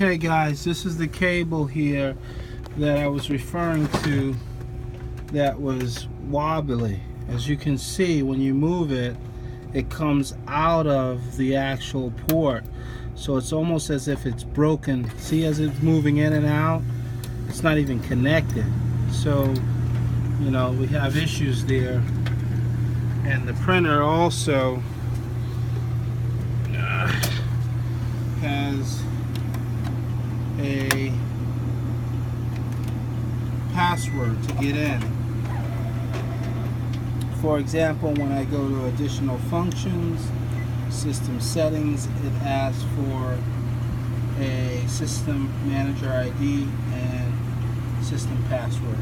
Okay guys, this is the cable here that I was referring to that was wobbly. As you can see, when you move it, it comes out of the actual port. So it's almost as if it's broken. See, as it's moving in and out, it's not even connected. So, you know, we have issues there. And the printer also has a password to get in. For example, when I go to additional functions, system settings, it asks for a system manager ID and system password.